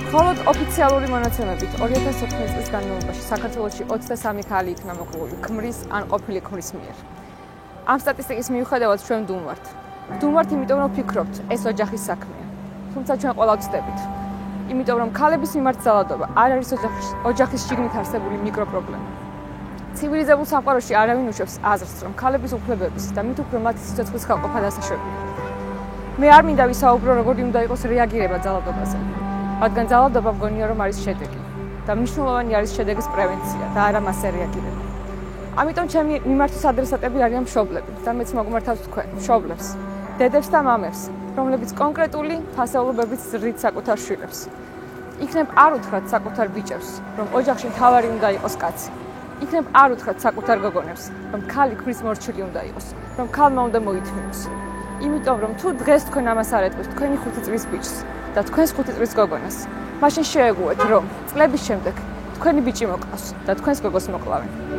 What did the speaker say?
მხოლოდ ოფიციალური მონაცემებით 2014 წლის განმავლობაში საქართველოში 23 ქალი იქნა მოკლული ქმრის ან ყოფილი ქმრის მიერ. ამ სტატისტიკის მიუხედავად ჩვენ ვდუმართ. ვდუმართ, იმიტომ რომ ვფიქრობთ, ეს ოჯახის საქმეა. თუმცა ჩვენ ყველა ვცდებით. იმიტომ რომ ქალების მიმართ ძალადობა არ არის ოჯახის შიგნით არსებული მიკროპრობლემა. ცივილიზებულ სამყაროში არავინ უშვებს აზრს, რომ ქალების უფლებების და მით უფრო მათი სიცოცხლის ხელყოფა დასაშვებია. მე არ მინდა ვისაუბრო, როგორი უნდა იყოს რეაგირება ძალადობაზე. რადგან ძალადობა მგონია, რომ არის შედეგი და მნიშვნელოვანი არის შედეგის პრევენცია და არა მასზე რეაგირება. ამიტომ ჩემი მიმართვის ადრესატები არიან მშობლები და მეც მოგმართავს თქვენ, მშობლებს, დედებს და მამებს, რომლებიც კონკრეტული ფასეულობებით ზრდით საკუთარ შვილებს. იქნებ არ უთხრათ საკუთარ ბიჭებს, რომ ოჯახში მთავარი უნდა იყოს კაცი. იქნებ არ უთხრათ საკუთარ გოგონებს, რომ ქალი ქმრის მორჩილი უნდა იყოს, რომ ქალმა უნდა მოითმინოს. იმიტომ რომ თუ დღეს თქვენ ამას არ ეტყვით თქვენი 5 წლის ბიჭს და თქვენს 5 წლის გოგონას, მაშინ შეეგუეთ, რომ წლების შემდეგ თქვენი ბიჭი მოკლავს და თქვენს გოგოს მოკლავენ.